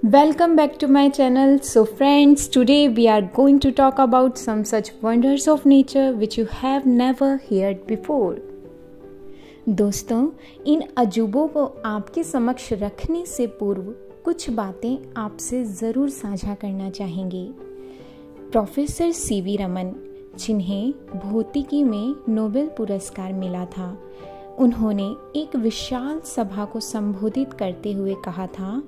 Welcome back to my channel. So friends, today we are going to talk about some such wonders of nature which you have never heard before. दोस्तों, इन अजूबों को आपके समक्ष रखने से पूर्व कुछ बातें आपसे ज़रूर साझा करना चाहेंगे। प्रोफेसर सीवी रमन, जिन्हें भौतिकी में नोबेल पुरस्कार मिला था, उन्होंने एक विशाल सभा को संबोधित करते हुए कहा था,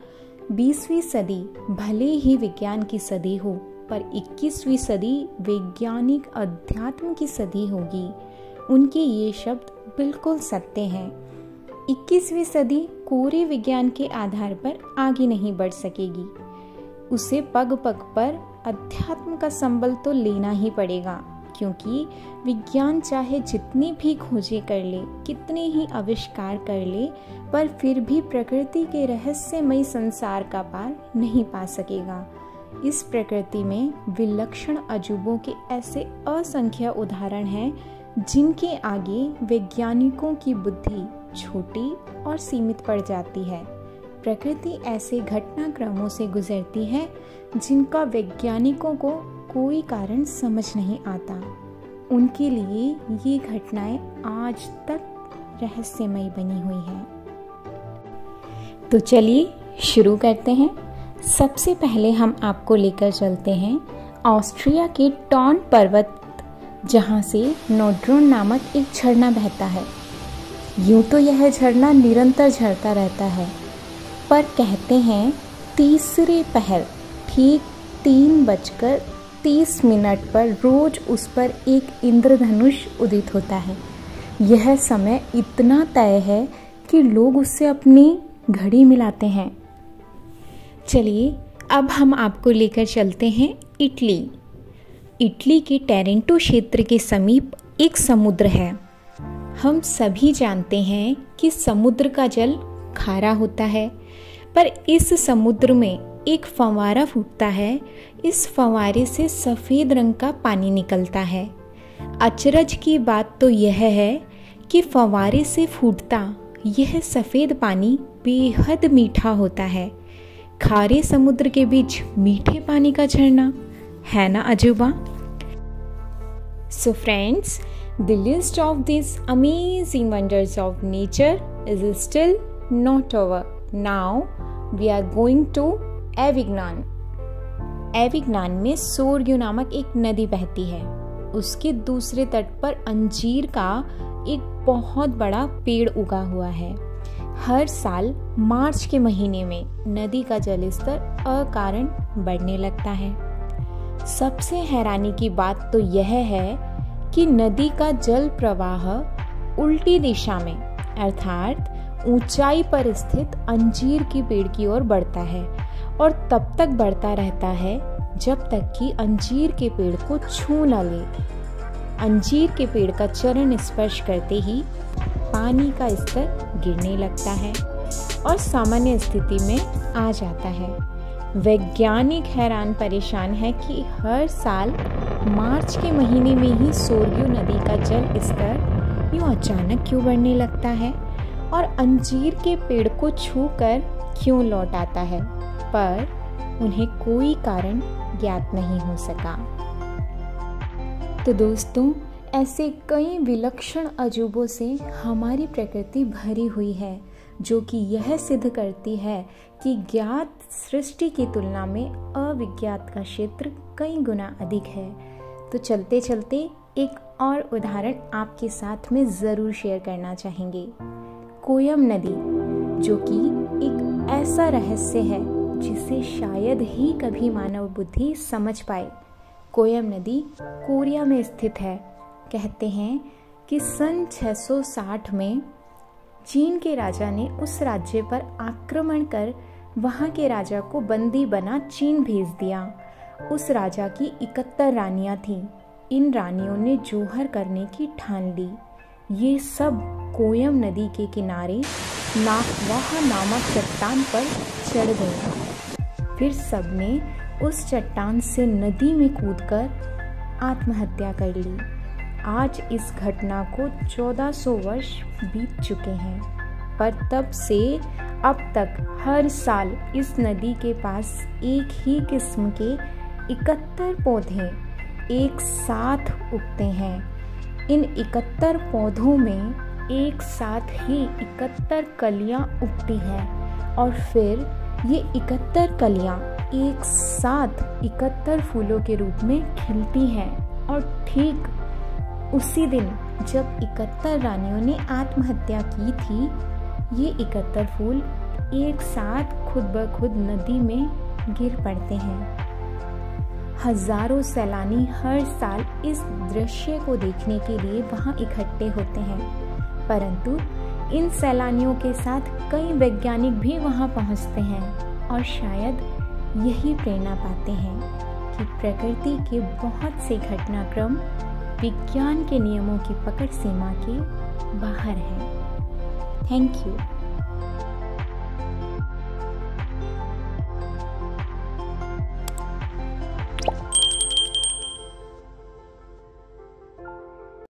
20वीं सदी भले ही विज्ञान की सदी हो, पर 21वीं सदी वैज्ञानिक अध्यात्म की सदी होगी। उनके ये शब्द बिल्कुल सत्य हैं। 21वीं सदी कोरे विज्ञान के आधार पर आगे नहीं बढ़ सकेगी। उसे पग पग पर अध्यात्म का संबल तो लेना ही पड़ेगा, क्योंकि विज्ञान चाहे जितनी भी खोजें कर ले, कितने ही आविष्कार कर ले, पर फिर भी प्रकृति के रहस्यमयी संसार का पार नहीं पा सकेगा। इस प्रकृति में विलक्षण अजूबों के ऐसे असंख्य उदाहरण हैं जिनके आगे वैज्ञानिकों की बुद्धि छोटी और सीमित पड़ जाती है। प्रकृति ऐसे घटनाक्रमों से गुजरती है जिनका वैज्ञानिकों को कोई कारण समझ नहीं आता। उनके लिए ये घटनाएं आज तक रहस्यमयी बनी हुई हैं। तो चलिए शुरू करते हैं। सबसे पहले हम आपको लेकर चलते हैं ऑस्ट्रिया के टॉन पर्वत, जहाँ से नोड्रोन नामक एक झरना बहता है। यूं तो यह झरना निरंतर झरता रहता है, पर कहते हैं तीसरे पहर ठीक 3:30 पर रोज उस पर एक इंद्रधनुष उदित होता है। यह समय इतना तय है कि लोग उससे अपनी घड़ी मिलाते हैं। चलिए अब हम आपको लेकर चलते हैं इटली। इटली के टोरंटो क्षेत्र के समीप एक समुद्र है। हम सभी जानते हैं कि समुद्र का जल खारा होता है, पर इस समुद्र में एक फव्वारा फूटता है। इस फव्वारे से सफ़ेद रंग का पानी निकलता है। अचरज की बात तो यह है कि फव्वारे से फूटता यह सफ़ेद पानी बेहद मीठा होता है। खारे समुद्र के बीच मीठे पानी का झरना, है ना अजूबा? So friends, the list of these amazing wonders of nature is still not over. Now we are going to एविग्नान। एविग्नान में सोरग्यू नामक एक नदी बहती है। उसके दूसरे तट पर अंजीर का एक बहुत बड़ा पेड़ उगा हुआ है। हर साल मार्च के महीने में नदी का जलस्तर अकारण बढ़ने लगता है। सबसे हैरानी की बात तो यह है कि नदी का जल प्रवाह उल्टी दिशा में, अर्थात ऊंचाई पर स्थित अंजीर के पेड़ की ओर बढ़ता है और तब तक बढ़ता रहता है जब तक कि अंजीर के पेड़ को छू न ले। अंजीर के पेड़ का चरण स्पर्श करते ही पानी का स्तर गिरने लगता है और सामान्य स्थिति में आ जाता है। वैज्ञानिक हैरान परेशान है कि हर साल मार्च के महीने में ही सोरग्यू नदी का जल स्तर यूँ अचानक क्यों बढ़ने लगता है और अंजीर के पेड़ को छूकर क्यों लौट आता है, पर उन्हें कोई कारण ज्ञात नहीं हो सका। तो दोस्तों, ऐसे कई विलक्षण अजूबों से हमारी प्रकृति भरी हुई है, जो कि यह सिद्ध करती है कि ज्ञात सृष्टि की तुलना में अविज्ञात का क्षेत्र कई गुना अधिक है। तो चलते चलते एक और उदाहरण आपके साथ में ज़रूर शेयर करना चाहेंगे। कोयम नदी, जो कि एक ऐसा रहस्य है जिसे शायद ही कभी मानव बुद्धि समझ पाए। कोयम नदी कोरिया में स्थित है। कहते हैं कि सन 660 में चीन के राजा ने उस राज्य पर आक्रमण कर वहां के राजा को बंदी बना चीन भेज दिया। उस राजा की 71 रानियां थीं। इन रानियों ने जौहर करने की ठान ली। ये सब कोयम नदी के किनारे नाफवाह नामक चट्टान पर चढ़ गए। फिर सबने उस चट्टान से नदी में कूदकर आत्महत्या कर ली। आज इस घटना को 1400 वर्ष बीत चुके हैं। पर तब से अब तक हर साल इस नदी के पास एक ही किस्म के 71 पौधे एक साथ उगते हैं। इन 71 पौधों में एक साथ ही 71 कलियां उगती हैं और फिर ये 71 कलियां एक साथ 71 फूलों के रूप में खिलती हैं। और ठीक उसी दिन जब 71 रानियों ने आत्महत्या की थी, ये 71 फूल एक साथ खुद ब खुद नदी में गिर पड़ते हैं। हजारों सैलानी हर साल इस दृश्य को देखने के लिए वहां इकट्ठे होते हैं, परंतु इन सैलानियों के साथ कई वैज्ञानिक भी वहां पहुंचते हैं और शायद यही प्रेरणा पाते हैं कि प्रकृति के बहुत से घटनाक्रम विज्ञान के नियमों की पकड़ सीमा के बाहर हैं। Thank you.